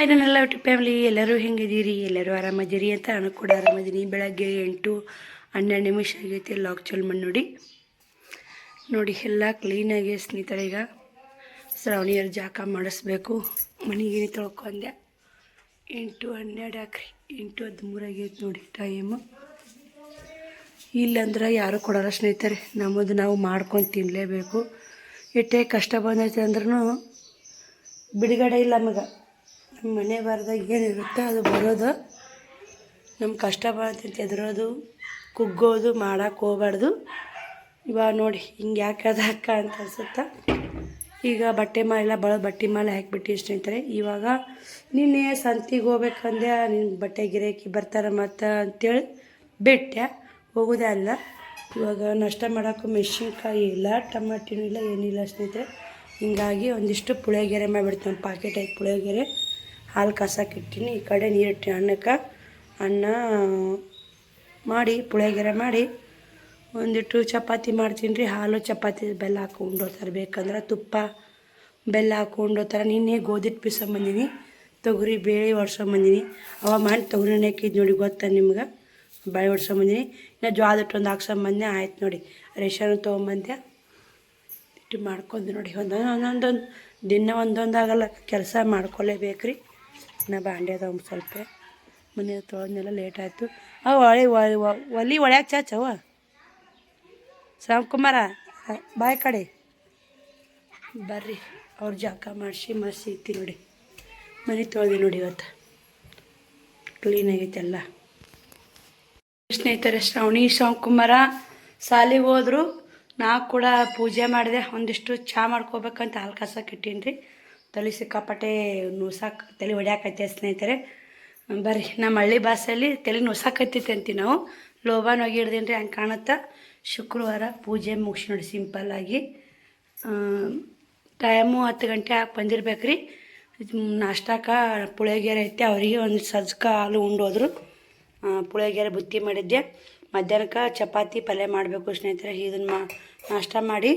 ನನ್ನೆಲ್ಲ YouTube family ಎಲ್ಲರೂ ಹೆಂಗಿದ್ದೀರಿ, ಎಲ್ಲರೂ ಆರಾಮದಿರಿ ಅಂತ ನಾನು ಕೂಡ ಆರಾಮದೀನಿ. ಬೆಳಗ್ಗೆ 8-12 ನಿಮಿಷ ಆಗೈತಿ. ಲಾಕ್ ಚಾಲು ಮಾಡಿ ನೋಡಿ ಎಲ್ಲ ಕ್ಲೀನಾಗಿ ಸ್ನೇಹಿತರೆ. ಈಗ ಶ್ರಾವಣಿಯರ ಜಾಕ ಮಾಡಿಸ್ಬೇಕು. ಮನೆಗೆ ತೊಳ್ಕೊಂಡೆ 8-12 ಹಾಕ್ರಿ. 8:13 ಆಗೈತೆ ನೋಡಿ ಟೈಮು. ಇಲ್ಲಂದ್ರೆ ಯಾರು ಕೊಡೋಲ್ಲ ಸ್ನೇಹಿತರೆ, ನಮ್ಮದು ನಾವು ಮಾಡ್ಕೊಂಡು ತಿನ್ನಲೇಬೇಕು. ಎಷ್ಟೇ ಕಷ್ಟ ಬಂದೈತೆ ಅಂದ್ರೂ ಬಿಡುಗಡೆ ಇಲ್ಲ ನಮಗೆ. ನಮ್ಮ ಮನೆ ಬಾರ್ದಾಗ ಏನಿರುತ್ತೆ ಅದು ಬರೋದು. ನಮ್ಮ ಕಷ್ಟ ಬಂತಂತ ಎದುರೋದು, ಕುಗ್ಗೋದು ಮಾಡೋಕ್ಕೆ ಹೋಗ್ಬಾರ್ದು. ಇವಾಗ ನೋಡಿ ಹಿಂಗೆ ಯಾಕೆ ಅದಕ್ಕ ಅಂತ ಅನ್ಸುತ್ತಾ. ಈಗ ಬಟ್ಟೆ ಮಾಲೆಲ್ಲ ಬಟ್ಟೆ ಮಾಲೆ ಹಾಕಿಬಿಟ್ಟು ಸ್ನೇಹಿತರೆ. ಇವಾಗ ನಿನ್ನೆ ಸಂತಿಗೆ ಹೋಗ್ಬೇಕಂದೆ, ನಿನ್ನ ಬಟ್ಟೆ ಗಿರಾಕಿ ಬರ್ತಾರೆ ಮತ್ತು ಅಂತೇಳಿ ಬಿಟ್ಟೆ, ಹೋಗೋದೇ ಅಲ್ಲ. ಇವಾಗ ನಾಷ್ಟ ಮಾಡೋಕ್ಕೂ ಮೆಣಸಿನ್ಕಾಯಿ ಇಲ್ಲ, ಟಮಾಟಿನೂ ಇಲ್ಲ, ಏನಿಲ್ಲ ಸ್ನೇಹಿತರೆ. ಹಿಂಗಾಗಿ ಒಂದಿಷ್ಟು ಪುಳಿಯೋಗರೆ ಮಾಡಿಬಿಡ್ತೀನಿ. ಒಂದು ಪಾಕೆಟ್ ಐದು ಪುಳಿಯೋಗರೆ ಹಾಲು ಕಾಸಕ್ಕೆ ಇಟ್ಟಿನಿ. ಈ ಕಡೆ ನೀರಿಟ್ಟು ಅನ್ನಕ್ಕೆ ಅನ್ನ ಮಾಡಿ ಪುಳಿಯೋಗರೆ ಮಾಡಿ ಒಂದಿಟ್ಟು ಚಪಾತಿ ಮಾಡ್ತೀನಿ ರೀ. ಹಾಲು ಚಪಾತಿ ಬೆಲ್ಲ ಹಾಕ್ಕೊಂಡು ಹೋಗ್ತಾರೆ, ಬೇಕಂದ್ರೆ ತುಪ್ಪ ಬೆಲ್ಲ ಹಾಕ್ಕೊಂಡು ಹೋಗ್ತಾರೆ. ನಿನ್ನೆ ಗೋಧಿಟ್ಟು ಬೀಸಂಬಂದಿನಿ, ತೊಗರಿ ಬೇಳೆ ಒಡ್ಸೊಂಬಂದಿನಿ. ಅವ ಮಾಡಿ ತೊಗರಿ ಹಾಕಿದ್ದು ನೋಡಿ, ಗೊತ್ತಾ ನಿಮ್ಗೆ? ಬೇಳೆ ಒಡ್ಸೊಂಬಂದಿನಿ. ಇನ್ನು ಜೋಳದ ಹಿಟ್ಟು ಒಂದು ಹಾಕ್ಸೊಂಬಂದೆ. ಆಯ್ತು ನೋಡಿ, ರೇಷನ್ ತೊಗೊಂಬಂದೆ, ಇಟ್ಟು ಮಾಡ್ಕೊಂಡೆ ನೋಡಿ. ಒಂದೊಂದೊಂದೊಂದು ದಿನ ಒಂದೊಂದು ಆಗಲ್ಲ, ಕೆಲಸ ಮಾಡ್ಕೊಲೇಬೇಕು ರೀ. ನಾ ಬಾಂಡೆ ಅದ ಸ್ವಲ್ಪ ಮನೆ ತೊಳೆದ್ನೆಲ್ಲ ಲೇಟ್ ಆಯಿತು. ಒಲಿ ಒಳ್ಯಾಕೆ ಚಾಚವ ಶ್ಯಾಮ್ಕುಮಾರ ಬಾಯ್ ಕಡೆ ಬರ್ರಿ. ಅವ್ರ ಜಾಕ ಮಾಡಿಸಿ ಇತ್ತಿ ನೋಡಿ. ಮನೆ ತೊಳೆದಿ ನೋಡಿ, ಇವತ್ತು ಕ್ಲೀನಾಗೈತೆ ಎಲ್ಲ. ಸ್ನೇಹಿತರೆ, ಶ್ಯಾಮ್ಕುಮಾರ ಸಾಲಿಗೆ ಹೋದ್ರು. ನಾ ಕೂಡ ಪೂಜೆ ಮಾಡಿದೆ. ಒಂದಿಷ್ಟು ಚಹಾ ಮಾಡ್ಕೋಬೇಕಂತ ಹಾಲು ಕಾಸಕ್ಕೆ ಇಟ್ಟೀನಿ ರೀ. ತಲೆ ಸಿಕ್ಕಾಪಟ್ಟೆ ನುಸಾಕ ತಲೆ ಹೊಡ್ಯಾಕೈತೆ ಸ್ನೇಹಿತರೆ. ಬರ್ರಿ, ನಮ್ಮ ಹಳ್ಳಿ ಭಾಷೆಯಲ್ಲಿ ತಲೆ ನುಸಾಕೈತೈತೆ ಅಂತೀವಿ ನಾವು. ಲೋಬಾನ್ ಹೋಗಿ ಹಿಡ್ದೀನಿ ರೀ. ಹಂಗೆ ಕಾಣುತ್ತಾ. ಶುಕ್ರವಾರ ಪೂಜೆ ಮುಗಿಸಿ ನೋಡಿ ಸಿಂಪಲ್ಲಾಗಿ. ಟೈಮು 10 ಗಂಟೆ ಹಾಕಿ ಬಂದಿರ್ಬೇಕು ರೀ. ನಾಷ್ಟಕ್ಕೆ ಪುಳಿಯೋಗರೆ ಐತೆ. ಅವರಿಗೆ ಒಂದು ಸಜ್ಕ ಹಾಲು ಉಂಡೋದ್ರು. ಪುಳಿಯೋಗರೆ ಬುತ್ತಿ ಮಾಡಿದ್ದೆ. ಮಧ್ಯಾಹ್ನಕ್ಕೆ ಚಪಾತಿ ಪಲ್ಯ ಮಾಡಬೇಕು ಸ್ನೇಹಿತರೆ. ಇದನ್ನು ನಾಷ್ಟ ಮಾಡಿ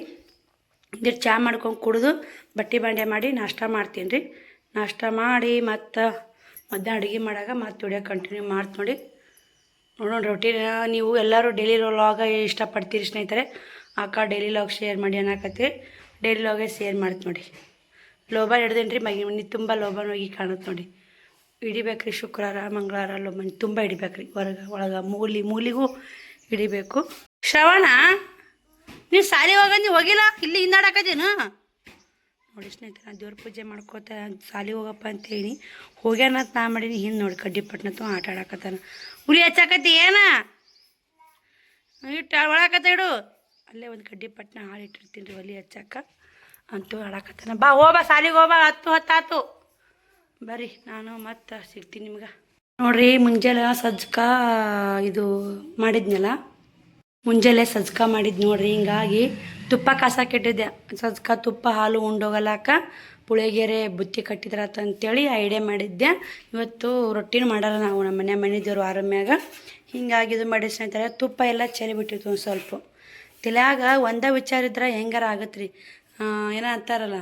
ಒಂದಿಟ್ಟು ಚಹಾ ಮಾಡ್ಕೊಂಡು ಕುಡಿದು ಬಟ್ಟೆ ಬಾಂಡೆ ಮಾಡಿ ನಾಷ್ಟ ಮಾಡ್ತೀನಿ ರೀ. ನಾಷ್ಟ ಮಾಡಿ ಮತ್ತು ಮಧ್ಯಾಹ್ನ ಅಡುಗೆ ಮಾಡಾಗ ಮತ್ತು ವಿಡಿಯೋ ಕಂಟಿನ್ಯೂ ಮಾಡ್ತು ನೋಡಿ. ನೋಡೋಣ ರೊಟೀನ್. ನೀವು ಎಲ್ಲರೂ ಡೈಲಿ ವ್ಲಾಗ ಇಷ್ಟಪಡ್ತೀರಿ ಸ್ನೇಹಿತರೆ. ಡೈಲಿ ವ್ಲಾಗ್ ಶೇರ್ ಮಾಡಿ ಅನ್ನಕತ್ತೀರಿ. ಡೈಲಿ ವ್ಲಾಗೇ ಶೇರ್ ಮಾಡ್ತು ನೋಡಿ. ಲೋಬಾನ್ ಹಿಡ್ದೇನು ರೀ. ಮನೆ ತುಂಬ ಲೋಬಾನ್ ಹೋಗಿ ಕಾಣುತ್ತೆ ನೋಡಿ. ಹಿಡಿಬೇಕ್ರಿ. ಶುಕ್ರವಾರ ಮಂಗಳವಾರ ಲೋಬಾನ್ ತುಂಬ ಹಿಡಿಬೇಕ್ರಿ. ಒಳಗೆ ಮೂಲಿಗೂ ಹಿಡಿಬೇಕು. ಶ್ರವಣ, ನೀವು ಸಾಲಿ ಹೋಗಂದು ಹೋಗಿಲ್ಲ, ಇಲ್ಲಿ ಹಿಂದಾಡಕತ್ತೇನು ನೋಡಿ ಸ್ನೇಹಿತರೆ. ನಾನು ದೇವ್ರ ಪೂಜೆ ಮಾಡ್ಕೋತ ಸಾಲಿ ಹೋಗಪ್ಪ ಅಂತೇಳಿ ಹೋಗ್ಯಾನಂತ ನಾ ಮಾಡೀನಿ. ಹಿಂದೆ ನೋಡಿ ಕಡ್ಡಿ ಪಟ್ನತ್ತು ಆಟ ಆಡಕತ್ತಾನ. ಉರಿ ಹಚ್ಚಾಕತ್ತಿ ಏನ ಇಟ್ಟು ಒಳಕತ್ತ ಇಡು. ಅಲ್ಲೇ ಒಂದು ಕಡ್ಡಿ ಪಟ್ನ ಹಾಳು ಇಟ್ಟಿರ್ತೀನಿ ರೀ ಒಲಿ ಹಚ್ಚಾಕ. ಅಂತೂ ಆಡಕತ್ತಾನ. ಬಾ ಹೋಬಾ ಸಾಲಿಗೆ ಹೋಬಾ. 10 ಬರ್ರಿ, ನಾನು ಮತ್ತೆ ಸಿಗ್ತೀನಿ ನಿಮ್ಗೆ. ನೋಡಿರಿ, ಮುಂಜಾನೆ ಸಜ್ಕ ಇದು ಮಾಡಿದ್ನಲ್ಲ, ಮುಂಜಾನೆ ಸಜ್ಕ ಮಾಡಿದ್ದು ನೋಡ್ರಿ. ಹಿಂಗಾಗಿ ತುಪ್ಪ ಕಾಸಕ್ಕೆ ಇಟ್ಟಿದ್ದೆ. ಸಜ್ಕ ತುಪ್ಪ ಹಾಲು ಉಂಡೋಗಲಾಕ ಪುಳಿಯೋಗರೆ ಬುತ್ತಿ ಕಟ್ಟಿದ್ರತ್ತ ಅಂತೇಳಿ ಐಡಿಯಾ ಮಾಡಿದ್ದೆ. ಇವತ್ತು ರೊಟ್ಟಿನೂ ಮಾಡಲ್ಲ ನಾವು, ನಮ್ಮ ಮನೆ ವಾರ ಮ್ಯಾಗ. ಹಿಂಗಾಗಿ ಇದು ಮಾಡಿ ಸ್ನೇಹಿತರೆ. ತುಪ್ಪ ಎಲ್ಲ ಚೆಲ್ಲಿಬಿಟ್ಟಿತ್ತು ಒಂದು ಸ್ವಲ್ಪ. ತಲೆಯಾಗ ಒಂದೇ ವಿಚಾರ ಇದ್ರೆ ಹೆಂಗಾರ ಆಗತ್ತೆ ರೀ. ಏನೋ ಅಂತಾರಲ್ಲ,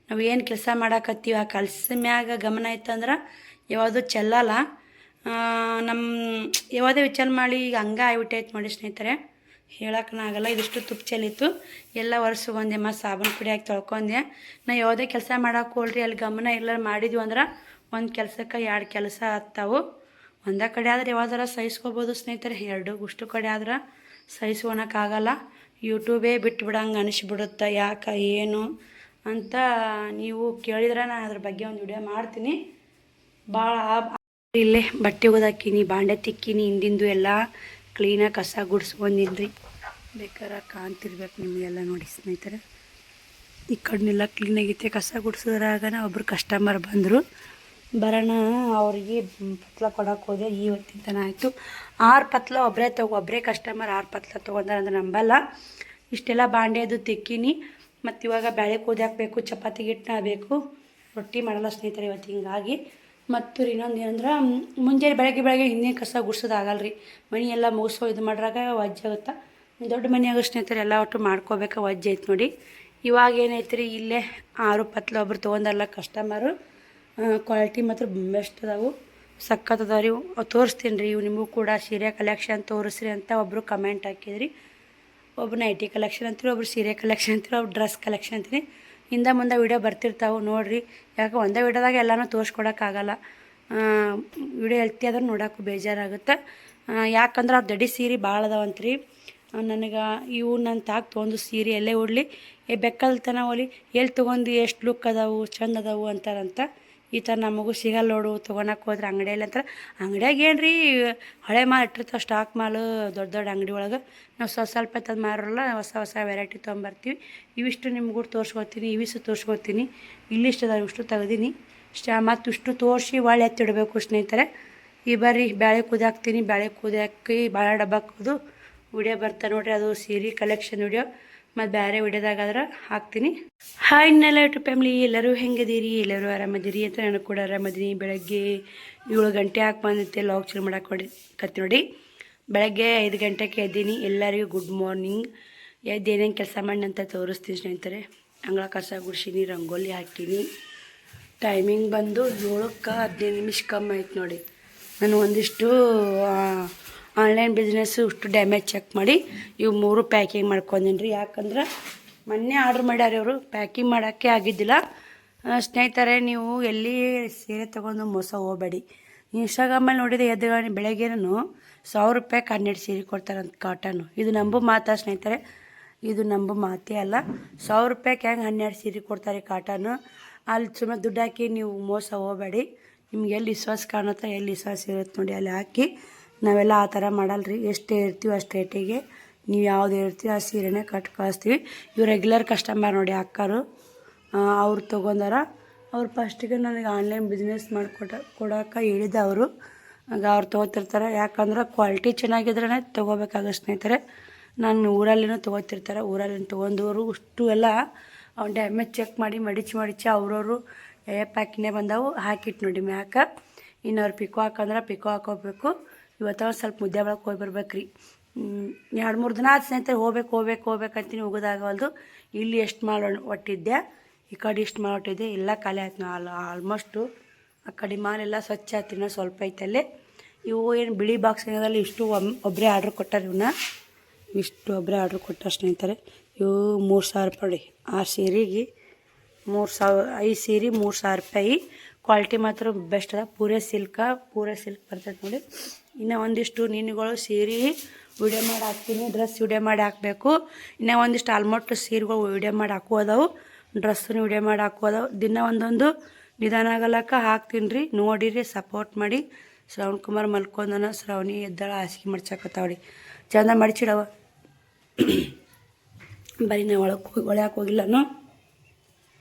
ನಾವು ಏನು ಕೆಲಸ ಮಾಡಾಕತ್ತೀವಿ ಆ ಕೆಲಸ ಮ್ಯಾಗ ಗಮನ ಇತ್ತಂದ್ರೆ ಯಾವುದು ಚೆಲ್ಲಲ್ಲ. ನಮ್ಮ ಯಾವುದೇ ವಿಚಾರ ಮಾಡಿ ಈಗ ಹಂಗೆ ಆಗ್ಬಿಟ್ಟೈತೆ ನೋಡಿ ಸ್ನೇಹಿತರೆ. ಹೇಳೋಕ್ಕನಾಗಲ್ಲ. ಇದಿಷ್ಟು ತುಪ್ಪ ಚೆಲ್ಲಿತ್ತು, ಎಲ್ಲ ಒರೆಸ್ಕೊಂಡೆ. ಮತ್ತು ಸಾಬೂನು ಪುಡಿ ಹಾಕಿ ತೊಳ್ಕೊಂಡೆ. ನಾ ಯಾವುದೇ ಕೆಲಸ ಮಾಡೋಕೆ ಹೋಲ್ರಿ, ಅಲ್ಲಿ ಗಮನ ಇಲ್ಲ ಮಾಡಿದ್ವಿ ಅಂದ್ರೆ ಒಂದು ಕೆಲಸಕ್ಕೆ 2 ಕೆಲಸ ಆಗ್ತಾವೆ. ಒಂದೇ ಕಡೆ ಆದ್ರೆ ಯಾವ್ದಾರ ಸಹಿಸ್ಕೋಬೋದು ಸ್ನೇಹಿತರೆ. 2 ಕಡೆ ಆದ್ರೆ ಸಹಿಸ್ಕೊಳಕ್ಕಾಗಲ್ಲ. ಯೂಟ್ಯೂಬೇ ಬಿಟ್ಬಿಡಂಗೆ ಅನಿಸ್ಬಿಡುತ್ತೆ. ಯಾಕೆ ಏನು ಅಂತ ನೀವು ಕೇಳಿದ್ರೆ ನಾನು ಅದ್ರ ಬಗ್ಗೆ ಒಂದು ವಿಡಿಯೋ ಮಾಡ್ತೀನಿ. ಭಾಳ ಇಲ್ಲೇ ಬಟ್ಟೆ ಒಗ್ದಾಕಿನಿ, ಬಾಂಡೆ ತಿಕ್ಕಿನಿ, ಹಿಂದಿಂದು ಎಲ್ಲ ಕ್ಲೀನಾಗಿ ಕಸ ಗುಡಿಸ್ಕೊಂಡಿನಿ ರೀ. ಬೇಕಾದ್ರೆ ಕಾಣ್ತಿರ್ಬೇಕು ನಿಮಗೆಲ್ಲ ನೋಡಿ ಸ್ನೇಹಿತರೆ. ಈ ಕಡೆನೆಲ್ಲ ಕ್ಲೀನಾಗೈತೆ. ಕಸ ಗುಡಿಸೋದ್ರಾಗನ ಒಬ್ಬರು ಕಸ್ಟಮರ್ ಬಂದರು. ಬರೋಣ ಅವ್ರಿಗೆ ಪತ್ಲ ಕೊಡೋಕೆ ಹೋದೆ. ಇವತ್ತಿನ ತನ ಆಯಿತು. 6 ಪತ್ಲ ಒಬ್ಬರೇ ಕಸ್ಟಮರ್ 6 ಪತ್ಲ ತೊಗೊಂಡ್ರೆ ಅಂದ್ರೆ ನಂಬಲ್ಲ. ಇಷ್ಟೆಲ್ಲ ಬಾಂಡೆ ಅದು ತಿಕ್ಕಿನಿ. ಮತ್ತು ಇವಾಗ ಬೇಳೆ ಕೂದಾಕಬೇಕು, ಚಪಾತಿಗೆ ಹಿಟ್ಟು ಬೇಕು, ರೊಟ್ಟಿ ಮಾಡಲ್ಲ ಸ್ನೇಹಿತರೆ ಇವತ್ತು. ಹಿಂಗಾಗಿ ಮತ್ತು ಇನ್ನೊಂದು ಏನಂದ್ರೆ, ಮುಂಜಾನೆ ಬೆಳಗ್ಗೆ ಹಿಂದೆ ಕಸ ಗುಡ್ಸೋದಾಗಲ್ಲ ರೀ. ಮನೆ ಎಲ್ಲ ಮುಗಿಸೋ ಇದು ಮಾಡ್ರಾಗ ವಜ್ಜಾಗುತ್ತೆ. ದೊಡ್ಡ ಮನೆ ಆಗೋ ಸ್ನೇಹಿತರೆ ಎಲ್ಲ ಒಟ್ಟು ಮಾಡ್ಕೋಬೇಕು. ವಜ್ಜೆ ಐತೆ ನೋಡಿ. ಇವಾಗ ಏನೈತೆ ರೀ, ಇಲ್ಲೇ 6 ಪತ್ಲ ಒಬ್ರು ತೊಗೊಂಡಲ್ಲ ಕಸ್ಟಮರು. ಕ್ವಾಲಿಟಿ ಮಾತ್ರ ಬೆಸ್ಟ್ ಅದಾವು, ಸಖತ್ ಅದಾವ ರೀ. ತೋರಿಸ್ತೀನಿ ರೀ. ಇವು ನಿಮಗೂ ಕೂಡ ಸೀರೆ ಕಲೆಕ್ಷನ್ ತೋರಿಸ್ರಿ ಅಂತ ಒಬ್ಬರು ಕಮೆಂಟ್ ಹಾಕಿದ್ರಿ. ಒಬ್ರು ನೈಟಿ ಕಲೆಕ್ಷನ್ ಅಂತೀರಿ, ಒಬ್ರು ಸೀರೆ ಕಲೆಕ್ಷನ್ ಅಂತೀರಿ, ಒಬ್ರು ಡ್ರೆಸ್ ಕಲೆಕ್ಷನ್ ಅಂತೀರಿ. ಹಿಂದೆ ಮುಂದೆ ವೀಡಿಯೋ ಬರ್ತಿರ್ತಾವೆ ನೋಡಿರಿ. ಯಾಕೆ ಒಂದೇ ವೀಡಿಯೋದಾಗ ಎಲ್ಲನೂ ತೋರಿಸ್ಕೊಡೋಕ್ಕಾಗಲ್ಲ. ವೀಡಿಯೋ ಹೇಳ್ತಿ ಆದ್ರೆ ನೋಡೋಕ್ಕೂ ಬೇಜಾರಾಗುತ್ತೆ. ಯಾಕಂದ್ರೆ ಅವ್ರು ದಡಿ ಸೀರೆ ಭಾಳ ಅದಾವಂತ್ರಿ. ನನಗೆ ಇವು ನನ್ನ ತಾಕ್ ತೊಗೊಂಡು ಸೀರೆ ಎಲ್ಲೇ ಉಡ್ಲಿ ಬೆಕ್ಕಲ್ತನ ಹೋಲಿ ಎಲ್ಲಿ ತೊಗೊಂಡು ಎಷ್ಟು ಲುಕ್ ಅದಾವು ಚಂದ ಅದಾವು ಅಂತಾರಂತ. ಈ ಥರ ನಮಗೂ ಸಿಗಲ್ಲ ನೋಡು ತೊಗೊಳಕ್ಕೆ ಹೋದ್ರೆ ಅಂಗಡಿಯಲ್ಲಿ ಅಂತಾರೆ. ಅಂಗಡಿಯಾಗ ಏನು ರೀ ಹಳೆ ಮಾಲ್ ಇಟ್ಟಿರ್ತಾವೆ, ಸ್ಟಾಕ್ ಮಾಲು ದೊಡ್ಡ ದೊಡ್ಡ ಅಂಗಡಿ ಒಳಗೆ. ನಾವು ಸ್ವಲ್ಪ ತಂದು ಮಾರೋಲ್ಲ, ಹೊಸ ಹೊಸ ವೆರೈಟಿ ತೊಗೊಂಬರ್ತೀವಿ. ಇವಿಷ್ಟು ನಿಮ್ಗೂ ತೋರಿಸ್ಕೊತೀನಿ, ಇವಿಷ್ಟು ತೋರಿಸ್ಕೊತೀನಿ. ಇಲ್ಲಿಷ್ಟು ಅದಾವೆ, ಇಷ್ಟು ತೆಗ್ದೀನಿ ಮತ್ತು ಇಷ್ಟು ತೋರಿಸಿ ಒಳ್ಳೆ ಎತ್ತಿಡಬೇಕು ಸ್ನೇಹಿತರೆ. ಈ ಬರ್ರಿ ಬ್ಯಾಳೆ ಕುದಾಕ್ತೀನಿ. ಬ್ಯಾಳೆ ಕುದಾಕಿ ಭಾಳ ಡಬ್ಬ ಕೂದು ವಿಡಿಯೋ ಬರ್ತಾ ನೋಡಿರಿ, ಅದು ಸೀರೆ ಕಲೆಕ್ಷನ್ ವಿಡಿಯೋ. ಮತ್ತು ಬೇರೆ ವಿಡಿಯೋದಾಗಾದ್ರೆ ಹಾಕ್ತೀನಿ. ಹಾಯ್ ಇನ್ನೆಲ್ಲ ಯೂಟ್ಯೂಬ್ ಫ್ಯಾಮ್ಲಿ, ಎಲ್ಲರೂ ಹೆಂಗಿದ್ದೀರಿ? ಎಲ್ಲರೂ ಆರಾಮದಿರಿ ಅಂತ ನಾನು ಕೂಡ ಆರಾಮದೀನಿ. ಬೆಳಗ್ಗೆ 7 ಗಂಟೆ ಹಾಕಿ ಬಂದಿತ್ತೆ ಲಾಗ್ ಶುರು ಮಾಡಕ್ಕೆ ಕತ್ತಿ ನೋಡಿ. ಬೆಳಗ್ಗೆ 5 ಗಂಟೆಗೆ ಎದ್ದೀನಿ. ಎಲ್ಲರಿಗೂ ಗುಡ್ ಮಾರ್ನಿಂಗ್. ಏನೇನು ಕೆಲಸ ಮಾಡಿ ಅಂತ ತೋರಿಸ್ತೀನಿ ಸ್ನೇಹಿತರೆ. ಅಂಗಳ ಕಸ ಗುಡಿಸೀನಿ, ರಂಗೋಲಿ ಹಾಕೀನಿ. ಟೈಮಿಂಗ್ ಬಂದು 7ಕ್ಕೆ 15 ನಿಮಿಷ ಕಮ್ಮಿ ಆಯ್ತು ನೋಡಿ. ನಾನು ಒಂದಿಷ್ಟು ಆನ್ಲೈನ್ ಬಿಸ್ನೆಸ್ಸು ಇಷ್ಟು ಡ್ಯಾಮೇಜ್ ಚೆಕ್ ಮಾಡಿ ಇವು 3 ಪ್ಯಾಕಿಂಗ್ ಮಾಡ್ಕೊಂಡೀನಿ ರೀ. ಯಾಕಂದ್ರೆ ಮೊನ್ನೆ ಆರ್ಡ್ರ್ ಮಾಡ್ಯಾರ ಇವರು, ಪ್ಯಾಕಿಂಗ್ ಮಾಡೋಕ್ಕೆ ಆಗಿದ್ದಿಲ್ಲ. ಸ್ನೇಹಿತರೆ, ನೀವು ಎಲ್ಲಿ ಸೀರೆ ತೊಗೊಂಡು ಮೋಸ ಹೋಗಬೇಡಿ. ಇನ್ಸ್ಟಾಗ್ರಾಮಲ್ಲಿ ನೋಡಿದೆ ಎದ್ದುಗಾಣಿ ಬೆಳಗ್ಗೆನೂ 1000 ರೂಪಾಯಿಗೆ 12 ಸೀರೆ ಕೊಡ್ತಾರಂತ ಕಾಟನ್ನು. ಇದು ನಂಬು ಮಾತಾ ಸ್ನೇಹಿತರೆ, ಇದು ನಂಬು ಮಾತೇ ಅಲ್ಲ. 1000 ರೂಪಾಯಿಗೆ ಹೆಂಗೆ 12 ಸೀರೆ ಕೊಡ್ತಾರೆ ಕಾಟನ್ನು. ಅಲ್ಲಿ ಸುಮ್ಮನೆ ದುಡ್ಡು ಹಾಕಿ ನೀವು ಮೋಸ ಹೋಗಬೇಡಿ. ನಿಮ್ಗೆ ಎಲ್ಲಿ ವಿಶ್ವಾಸ ಕಾಣುತ್ತೋ, ಎಲ್ಲಿ ವಿಶ್ವಾಸ ಇರುತ್ತೆ ನೋಡಿ ಅಲ್ಲಿ ಹಾಕಿ. ನಾವೆಲ್ಲ ಆ ಥರ ಮಾಡಲ್ರಿ. ಎಷ್ಟು ಇರ್ತೀವಿ ಅಷ್ಟು ರೇಟಿಗೆ ನೀವು ಯಾವ್ದು ಇರ್ತೀವಿ ಆ ಸೀರೆನೇ ಕಟ್ ಕಳಿಸ್ತೀವಿ. ಇವು ರೆಗ್ಯುಲರ್ ಕಸ್ಟಮರ್ ನೋಡಿ ಅಕ್ಕರು, ಅವ್ರು ತೊಗೊಂಡಾರ. ಅವ್ರು ಫಸ್ಟಿಗೆ ನನಗೆ ಆನ್ಲೈನ್ ಬಿಸ್ನೆಸ್ ಕೊಡೋಕೆ ಹೇಳಿದ್ದೆ ಅವರು. ಆಗ ಅವ್ರು ತೊಗೋತಿರ್ತಾರೆ. ಯಾಕಂದ್ರೆ ಕ್ವಾಲಿಟಿ ಚೆನ್ನಾಗಿದ್ರೇ ತೊಗೋಬೇಕಾಗುತ್ತೆ ಸ್ನೇಹಿತರೆ. ನಾನು ಊರಲ್ಲಿನೂ ತೊಗೋತಿರ್ತಾರೆ. ಊರಲ್ಲಿ ತೊಗೊಂಡವರು ಇಷ್ಟು ಎಲ್ಲ ಅವ್ನು ಡ್ಯಾಮೇಜ್ ಚೆಕ್ ಮಾಡಿ ಮಡಿಚಿ ಅವ್ರವರು ಪ್ಯಾಕಿನೇ ಬಂದವು ಹಾಕಿಟ್ಟು ನೋಡಿ ಮ್ಯಾಕ. ಇನ್ನು ಅವ್ರು ಪಿಕೋ ಹಾಕಂದ್ರೆ ಪಿಕೋ ಹಾಕೋಬೇಕು. ಇವತ್ತು ಸ್ವಲ್ಪ ಮುದ್ದೆ ಒಳಗೆ ಹೋಗಿ ಬರ್ಬೇಕು ರೀ. 2-3 ದಿನ ಆದ ಸ್ನೇಹಿತರೆ ಹೋಗ್ಬೇಕಂತೀನಿ, ಹೋಗೋದಾಗವಲ್ದು. ಇಲ್ಲಿ ಎಷ್ಟು ಮಾಡಿ ಒಟ್ಟಿದ್ದೆ, ಈ ಕಡೆ ಇಷ್ಟು ಮಾಡಿ ಒಟ್ಟಿದ್ದೆ, ಎಲ್ಲ ಖಾಲಿ ಆಯ್ತು. ನಾವು ಆಲ್ಮೋಸ್ಟು ಆ ಕಡೆ ಮಾಲೆಲ್ಲ ಸ್ವಚ್ಛ ಆಯ್ತು, ಸ್ವಲ್ಪ ಐತಲ್ಲೇ. ಇವು ಏನು ಬಿಳಿ ಬಾಕ್ಸ್ ಏನದಲ್ಲಿ ಇಷ್ಟು ಒಬ್ಬರೇ ಆರ್ಡ್ರ್ ಕೊಟ್ಟಾರೆ. ಇಷ್ಟು ಒಬ್ಬರೇ ಆರ್ಡ್ರ್ ಕೊಟ್ಟಾರೆ ಸ್ನೇಹಿತರೆ. ಇವು 3000 ರೂಪಾಯಿ. 6 ಸೀರೆಗೆ 5 ಸೀರೆ 3000 ರೂಪಾಯಿ. ಕ್ವಾಲಿಟಿ ಮಾತ್ರ ಬೆಸ್ಟ್ ಅದ. ಪೂರೆ ಸಿಲ್ಕ್ ಬರ್ತೈತೆ ನೋಡಿ. ಇನ್ನು ಒಂದಿಷ್ಟು ನೀನುಗಳು ಸೀರೆ ವಿಡಿಯೋ ಮಾಡಿ ಹಾಕ್ತೀನಿ, ಡ್ರೆಸ್ ವಿಡಿಯೋ ಮಾಡಿ ಹಾಕಬೇಕು. ಇನ್ನು ಒಂದಿಷ್ಟು ಆಲ್ಮೋಸ್ಟ್ ಸೀರೆಗಳು ವಿಡಿಯೋ ಮಾಡಿ ಹಾಕೋದವು, ಡ್ರೆಸ್ಸನ್ನು ವಿಡಿಯೋ ಮಾಡಿ ಹಾಕೋದವು. ದಿನ ಒಂದೊಂದು ನಿಧಾನ ಆಗಲಕ್ಕ ಹಾಕ್ತೀನಿ ರೀ. ನೋಡಿರಿ, ಸಪೋರ್ಟ್ ಮಾಡಿ. ಶ್ರವಣ್ ಕುಮಾರ್ ಮಲ್ಕೊಂಡನ, ಶ್ರವಣಿ ಎದ್ದಾಳ, ಹಾಸಿಗೆ ಮಡ್ಚಾಕತ್ತಾವಡಿ ಚಂದ ಮಡಿಚಿಡವ. ಬರೀ ನಾ ಒಳಕ್ಕೆ ಹೋಗಿಲ್ಲನು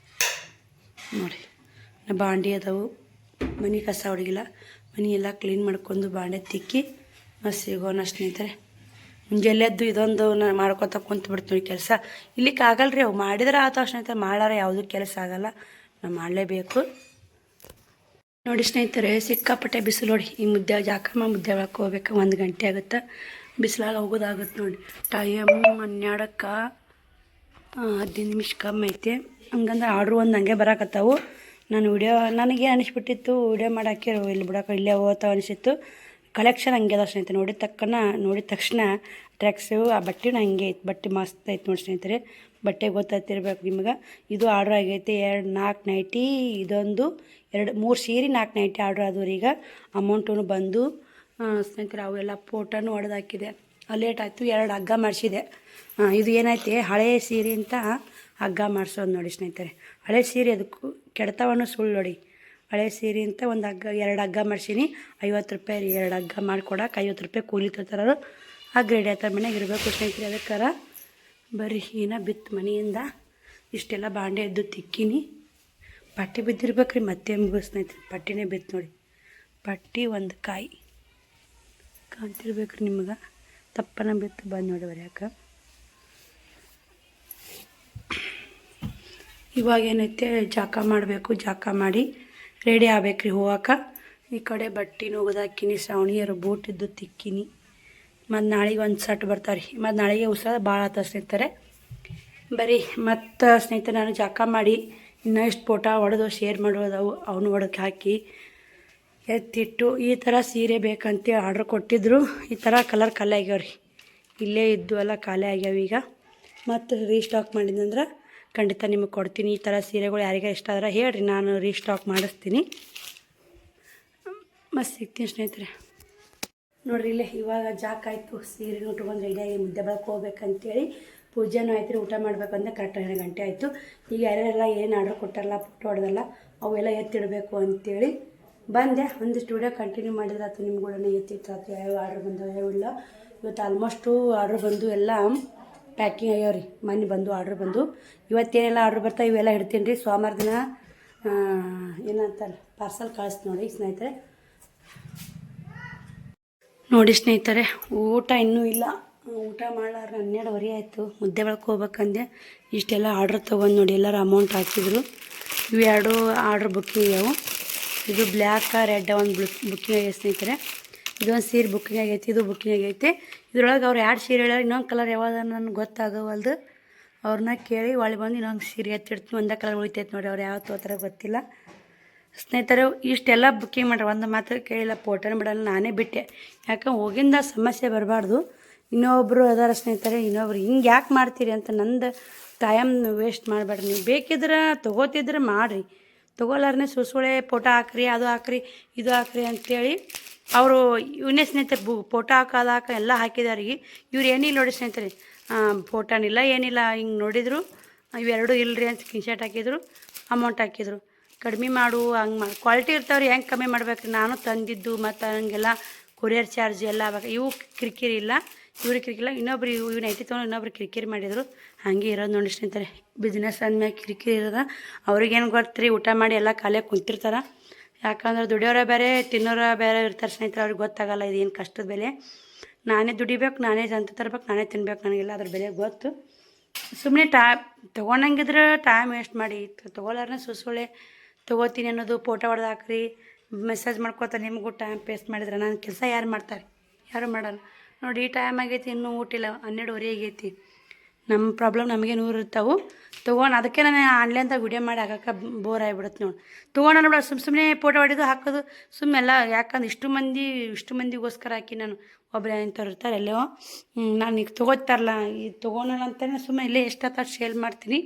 ನೋಡಿ. ನಾ ಬಾಂಡೆ ಅದಾವು, ಮನೆ ಕಸ ಹೊಡಗಿಲ್ಲ, ಮನೆ ಎಲ್ಲ ಕ್ಲೀನ್ ಮಾಡ್ಕೊಂಡು ಬಾಂಡೆ ತಿಕ್ಕಿ ಮತ್ತು ಸಿಗೋಣ ಸ್ನೇಹಿತರೆ. ಮುಂಜಾನೆದ್ದು ಇದೊಂದು ನಾನು ಮಾಡ್ಕೊತ ಕುಂತು ಬಿಡ್ತೀನಿ ಕೆಲಸ. ಇಲ್ಲಿಕ್ಕೆ ಆಗಲ್ಲ ರೀ, ಅವು ಮಾಡಿದ್ರೆ ಆತ ಸ್ನೇಹಿತರೆ. ಮಾಡಾರ ಯಾವುದೂ ಕೆಲಸ ಆಗಲ್ಲ, ನಾವು ಮಾಡಲೇಬೇಕು ನೋಡಿ ಸ್ನೇಹಿತರೆ. ಸಿಕ್ಕಾಪಟ್ಟೆ ಬಿಸಿಲು ನೋಡಿ. ಈ ಮುದ್ದೆ ಜಾಕಮ್ಮ ಮುದ್ದೆ ಒಳಕ್ಕೆ ಹೋಗ್ಬೇಕು. 1 ಗಂಟೆ ಆಗುತ್ತೆ, ಬಿಸಿಲಾಗ ಹೋಗೋದಾಗುತ್ತೆ ನೋಡಿ. ಟೈಮ್ 12ಕ್ಕೆ 15 ನಿಮಿಷ ಕಮ್ಮಿ ಐತೆ. ಹಂಗಂದ್ರೆ ಆರ್ಡ್ರು ಒಂದು ಹಂಗೆ ಬರಾಕತ್ತಾವು. ನಾನು ನನಗೆ ಅನಿಸ್ಬಿಟ್ಟಿತ್ತು ವಿಡಿಯೋ ಮಾಡೋಕ್ಕೆ ಇಲ್ಲಿ ಬಿಡೋಕೆ ಇಲ್ಲೇ ಹೋಗ್ತಾವ ಅನಿಸಿತ್ತು. ಕಲೆಕ್ಷನ್ ಹಂಗೆ ಅದ ಸ್ನೇಹಿತರೆ. ನೋಡಿದ ತಕ್ಷಣ ಟ್ರ್ಯಾಕ್ಸು ಆ ಬಟ್ಟೆನೂ ಹಂಗೆ ಐತೆ. ಬಟ್ಟೆ ಮಸ್ತ್ ಐತೆ ನೋಡಿ ಸ್ನೇಹಿತರೆ. ಬಟ್ಟೆ ಗೊತ್ತಾಗ್ತಿರ್ಬೇಕು ನಿಮ್ಗೆ. ಇದು ಆರ್ಡ್ರ್ ಆಗೈತೆ 4 ನೈಟಿ, ಇದೊಂದು 3 ಸೀರೆ 4 ನೈಟಿ ಆರ್ಡ್ರ್ ಆದವ್ರು. ಈಗ ಅಮೌಂಟೂ ಬಂದು ಸ್ನೇಹಿತರೆ. ಅವೆಲ್ಲ ಫೋಟೋನು ಹೊಡೆದಾಕಿದೆ. ಲೇಟ್ ಆಯಿತು, 2 ಹಗ್ಗ ಮಾಡಿಸಿದೆ. ಇದು ಏನೈತೆ ಹಳೆ ಸೀರೆ ಅಂತ ಹಗ್ಗ ಮಾಡಿಸೋದು ನೋಡಿ ಸ್ನೇಹಿತರೆ. ಹಳೆ ಸೀರೆ ಅದಕ್ಕೂ ಕೆಡ್ತಾವನ್ನೋ ಸುಳ್ಳು ನೋಡಿ. ಹಳೆ ಸೀರೆ ಅಂತ ಒಂದು ಹಗ್ಗ 2 ಹಗ್ಗ ಮಾಡಿಸೀನಿ. 50 ರೂಪಾಯಿ ರೀ 2 ಹಗ್ಗ ಮಾಡಿಕೊಡಕ್ಕೆ. 50 ರೂಪಾಯಿ ಕೂಲಿ ತರ್ತಾರ. ಹಗ್ಗ ರೆಡಿ ಆಯ್ತಾರೆ, ಮನೆಗೆ ಇರಬೇಕು ಸ್ನೇಹಿತರೆ. ಅದಕ್ಕಾರ ಬರ್ರಿ ಏನೋ ಬಿತ್ತು ಮನೆಯಿಂದ. ಇಷ್ಟೆಲ್ಲ ಬಾಂಡೆ ಎದ್ದು ತಿಕ್ಕಿನಿ. ಪಟ್ಟಿ ಬಿದ್ದಿರ್ಬೇಕು ರೀ, ಮತ್ತೆ ಸ್ನೇಹಿತರೆ. ಪಟ್ಟಿನೇ ಬಿತ್ತು ನೋಡಿ. ಪಟ್ಟಿ ಒಂದು ಕಾಯಿ ಕಾಣ್ತಿರ್ಬೇಕು ರೀ ನಿಮ್ಗೆ. ತಪ್ಪನ ಬಿತ್ತು ಬಂದು ನೋಡಿ ಬರ್ಯಾಕೆ. ಇವಾಗ ಏನೈತೆ ಜಾಕ ಮಾಡಬೇಕು. ಜಾಕ ಮಾಡಿ ರೆಡಿ ಆಗ್ಬೇಕ್ರಿ ಹೋಗಕ್ಕೆ. ಈ ಕಡೆ ಬಟ್ಟೆ ಒಗದಾಕಿನಿ. ಶ್ರಾವಣಿಯರು ಬೂಟ್ ಇದ್ದು ತಿಕ್ಕಿನಿ. ಮತ್ತು ನಾಳೆಗೆ ಒಂದು ಸಟ್ ಬರ್ತಾರೆ ರೀ. ಮತ್ತು ನಾಳೆಗೆ ಉತ್ಸವ ಭಾಳ ಆತ ಸ್ನೇಹಿತರೆ. ಬರೀ ಮತ್ತು ಸ್ನೇಹಿತರೆ ನಾನು ಜಾಕ ಮಾಡಿ ಇನ್ನೂ ಇಷ್ಟು ಫೋಟೋ ಹೊಡೆದು ಶೇರ್ ಮಾಡೋದವು ಅವನು ಹೊಡಕ್ಕೆ ಹಾಕಿ ಎತ್ತಿಟ್ಟು ಈ ಥರ ಸೀರೆ ಬೇಕಂತೇಳಿ ಆರ್ಡ್ರ್ ಕೊಟ್ಟಿದ್ರು. ಈ ಥರ ಕಲರ್ ಖಾಲಿ ಆಗ್ಯಾವ ರೀ, ಇಲ್ಲೇ ಇದ್ದು ಎಲ್ಲ ಖಾಲಿ ಆಗ್ಯಾವ. ಈಗ ಮತ್ತು ರೀಸ್ಟಾಕ್ ಮಾಡಿದಂದ್ರೆ ಖಂಡಿತ ನಿಮಗೆ ಕೊಡ್ತೀನಿ. ಈ ಥರ ಸೀರೆಗಳು ಯಾರಿಗೆ ಇಷ್ಟ ಆದ್ರೆ ಹೇಳ್ರಿ, ನಾನು ರೀಸ್ಟಾಕ್ ಮಾಡಿಸ್ತೀನಿ. ಮತ್ತು ಸಿಗ್ತೀನಿ ಸ್ನೇಹಿತರೆ. ನೋಡಿರಿ ಇಲ್ಲೇ ಇವಾಗ ಜಾಕಾಯ್ತು, ಸೀರೆ ಉಟ್ಕೊಂಡು ರೆಡಿಯಾಗಿ ಮುದ್ದೆ ಬೆಳಕ್ಕೆ ಹೋಗ್ಬೇಕಂತೇಳಿ ಪೂಜೆನೂ ಆಯ್ತು ರೀ. ಊಟ ಮಾಡ್ಬೇಕಂದ್ರೆ ಕರೆಕ್ಟ್ 2 ಗಂಟೆ ಆಯಿತು. ಈಗ ಯಾರ್ಯಾರೆಲ್ಲ ಏನು ಆರ್ಡ್ರ್ ಕೊಟ್ಟಾರಲ್ಲ ಫೋಟೋ ಹೊಡೆದಲ್ಲ ಅವೆಲ್ಲ ಎತ್ತಿಡಬೇಕು ಅಂತೇಳಿ ಬಂದೆ. ಒಂದಿಷ್ಟು ವಿಡಿಯೋ ಕಂಟಿನ್ಯೂ ಮಾಡಿದ್ರೆ ಆಯ್ತು, ನಿಮ್ಮ ಕೂಡ ಎತ್ತಿಟ್ಟು ಯಾವ ಆರ್ಡ್ರ್ ಬಂದವು ಯಾವ ಇಲ್ಲ. ಇವತ್ತು ಆಲ್ಮೋಸ್ಟು ಆರ್ಡ್ರ್ ಬಂದು ಎಲ್ಲ ಪ್ಯಾಕಿಂಗ್ ಆಗ್ಯಾವ ರೀ. ಮನೆ ಬಂದು ಆರ್ಡ್ರ್ ಬಂದು ಇವತ್ತೇನೆಲ್ಲ ಆರ್ಡ್ರ್ ಬರ್ತಾವೆ ಇವೆಲ್ಲ ಇಡ್ತೀನಿ ರೀ. ಸೋಮವಾರ ದಿನ ಏನಂತಾರೆ ಪಾರ್ಸಲ್ ಕಳಿಸ್ತೀನಿ ನೋಡಿ ಸ್ನೇಹಿತರೆ. ನೋಡಿ ಸ್ನೇಹಿತರೆ, ಊಟ ಇನ್ನೂ ಇಲ್ಲ, ಊಟ ಮಾಡಲಾರ 12 ಆಯಿತು. ಮುದ್ದೆ ಬೆಳಕ್ಕೆ ಹೋಗ್ಬೇಕಂದೆ ಇಷ್ಟೆಲ್ಲ ಆರ್ಡ್ರ್ ತೊಗೊಂಡು ನೋಡಿ ಎಲ್ಲರೂ ಅಮೌಂಟ್ ಹಾಕಿದ್ರು. ಇವು 2 ಆರ್ಡ್ರ್ ಬುಕ್ಕಿಂಗ್ ಆಗ್ಯಾವು. ಇದು ಬ್ಲ್ಯಾಕ್ ರೆಡ್ ಒಂದು ಬುಕ್ಕಿಂಗ್ ಆಗೈತೆ ಸ್ನೇಹಿತರೆ. ಇದೊಂದು ಸೀರೆ ಬುಕ್ಕಿಂಗ್ ಆಗೈತಿ, ಇದು ಬುಕ್ಕಿಂಗ್ ಆಗೈತಿ. ಇದ್ರೊಳಗೆ ಅವ್ರು 2 ಸೀರೆ ಹೇಳ್ಯಾರ. ಇನ್ನೊಂದು ಕಲರ್ ಯಾವಾಗ ನನಗೆ ಗೊತ್ತಾಗವಲ್ದು. ಅವ್ರನ್ನ ಕೇಳಿ ಒಳ್ಳೆ ಬಂದು ಇನ್ನೊಂದು ಸೀರೆ ಎತ್ತಿಡ್ತೀನಿ. ಒಂದೇ ಕಲರ್ ಉಳಿತೈತೆ ನೋಡಿ, ಅವ್ರು ಯಾವ ಥರ ಗೊತ್ತಿಲ್ಲ ಸ್ನೇಹಿತರೆ. ಇಷ್ಟೆಲ್ಲ ಬುಕ್ಕಿಂಗ್ ಮಾಡ್ರಿ, ಒಂದು ಮಾತ್ರ ಕೇಳಿಲ್ಲ, ಫೋಟೋನ ಬಿಡಲ್ಲ, ನಾನೇ ಬಿಟ್ಟೆ. ಯಾಕೆ ಹೋಗಿಂದ ಸಮಸ್ಯೆ ಬರಬಾರ್ದು. ಇನ್ನೊಬ್ಬರು ಅದಾರ ಸ್ನೇಹಿತರೆ, ಇನ್ನೊಬ್ರು ಹಿಂಗೆ ಯಾಕೆ ಮಾಡ್ತೀರಿ ಅಂತ ನಂದು ಟೈಮ್ ವೇಸ್ಟ್ ಮಾಡಬೇಡ್ರಿ. ನೀವು ಬೇಕಿದ್ರೆ ತೊಗೋತಿದ್ರೆ ಮಾಡಿರಿ, ತೊಗೊಲಾರನೇ ಸುಳ್ಳೆ ಫೋಟೋ ಹಾಕ್ರಿ, ಅದು ಹಾಕ್ರಿ, ಇದು ಹಾಕ್ರಿ ಅಂತೇಳಿ ಅವರು ಇವನ್ನೇ ಸ್ನೇಹಿತರೆ ಫೋಟೋ ಹಾಕೋದಾಕ ಎಲ್ಲ ಹಾಕಿದಾರೆ. ಇವ್ರು ಏನಿಲ್ಲ ನೋಡಿ ಸ್ನೇಹಿತರೆ, ಫೋಟೋನಿಲ್ಲ ಏನಿಲ್ಲ, ಹಿಂಗೆ ನೋಡಿದ್ರು ಇವೆರಡು ಇಲ್ಲರಿ ಅಂತ ಸ್ಕ್ರೀನ್ಶಾಟ್ ಹಾಕಿದ್ರು, ಅಮೌಂಟ್ ಹಾಕಿದ್ರು. ಕಡಿಮೆ ಮಾಡು ಹಂಗೆ ಮಾಡಿ ಕ್ವಾಲಿಟಿ ಇರ್ತಾವ್ರಿ, ಹೆಂಗೆ ಕಮ್ಮಿ ಮಾಡ್ಬೇಕ್ರಿ. ನಾನು ತಂದಿದ್ದು ಮತ್ತು ಹಂಗೆಲ್ಲ ಕೊರಿಯರ್ ಚಾರ್ಜ್ ಎಲ್ಲ ಆವಾಗ ಇವು ಕಿರಿಕಿರಿ ಇಲ್ಲ, ಇವ್ರಿಗೆ ಕಿರಿಕಿಲ್ಲ. ಇನ್ನೊಬ್ರು ಇವ್ನ ಐತಿ ತೊಗೊಂಡು ಇನ್ನೊಬ್ರು ಕಿರಿಕಿರಿ ಮಾಡಿದರು. ಹಾಗೆ ಇರೋದು ನೋಡಿ ಸ್ನೇಹಿತರೆ, ಬಿಸ್ನೆಸ್ ಅಂದಮೇಲೆ ಕಿರಿಕಿರಿ ಇರೋದ. ಅವ್ರಿಗೇನು ಗೊತ್ತು ರೀ, ಊಟ ಮಾಡಿ ಎಲ್ಲ ಖಾಲಿಯಾಗಿ ಕುಂತಿರ್ತಾರೆ. ಯಾಕಂದ್ರೆ ದುಡಿಯೋರ ಬೇರೆ ತಿನ್ನೋರ ಬೇರೆ ಇರ್ತಾರೆ ಸ್ನೇಹಿತರೆ, ಅವ್ರಿಗೆ ಗೊತ್ತಾಗಲ್ಲ ಇದೇನು ಕಷ್ಟದ ಬೆಲೆ. ನಾನೇ ದುಡಿಬೇಕು, ನಾನೇ ಸಂತ ತರ್ಬೇಕು, ನಾನೇ ತಿನ್ಬೇಕು, ನನಗೆಲ್ಲ ಅದ್ರ ಬೆಲೆ ಗೊತ್ತು. ಸುಮ್ಮನೆ ತೊಗೊಂಡಂಗಿದ್ರೆ ಟೈಮ್ ವೇಸ್ಟ್ ಮಾಡಿ ತೊಗೊಳಾರನೇ ಸುಳ್ಳೆ ತೊಗೋತೀನಿ ಅನ್ನೋದು ಫೋಟೋ ಹೊಡೆದು ಹಾಕ್ರಿ, ಮೆಸೇಜ್ ಮಾಡ್ಕೊತಾರೆ. ನಿಮಗೂ ಟೈಮ್ ವೇಸ್ಟ್ ಮಾಡಿದ್ರೆ ನನ್ನ ಕೆಲಸ ಯಾರು ಮಾಡ್ತಾರೆ? ಯಾರು ಮಾಡಲ್ಲ ನೋಡಿ. ಈ ಟೈಮ್ ಆಗೈತಿ, ಇನ್ನೂ ಊಟಿಲ್ಲ, 12:30 ಆಗೈತಿ. ನಮ್ಮ ಪ್ರಾಬ್ಲಮ್ ನಮಗೆ 100 ಇರ್ತಾವೆ. ತೊಗೊಂಡು ಅದಕ್ಕೆ ನಾನು ಆನ್ಲೈನ್ದಾಗ ವಿಡಿಯೋ ಮಾಡಿ ಹಾಕೋಕೆ ಬೋರ್ ಆಗಿಬಿಡುತ್ತೆ ನೋಡಿ. ತೊಗೊಂಡು ಬಿಡ ಸುಮ್ಮನೆ ಫೋಟೋ ಹೊಡೆದು ಹಾಕೋದು ಸುಮ್ಮೆಲ್ಲ. ಯಾಕಂದ್ರೆ ಇಷ್ಟು ಮಂದಿಗೋಸ್ಕರ ಹಾಕಿ ನಾನು ಒಬ್ಬರೇ ಇಂಥವ್ರು ಇರ್ತಾರೆ ಎಲ್ಲೋ. ನಾನು ಈಗ ತೊಗೋತಾರಲ್ಲ, ಈ ತೊಗೊಳಲ್ಲ ಅಂತಲೇ ಸುಮ್ಮನೆ ಇಲ್ಲೇ ಎಷ್ಟೊತ್ತ ಶೇರ್ ಮಾಡ್ತೀನಿ.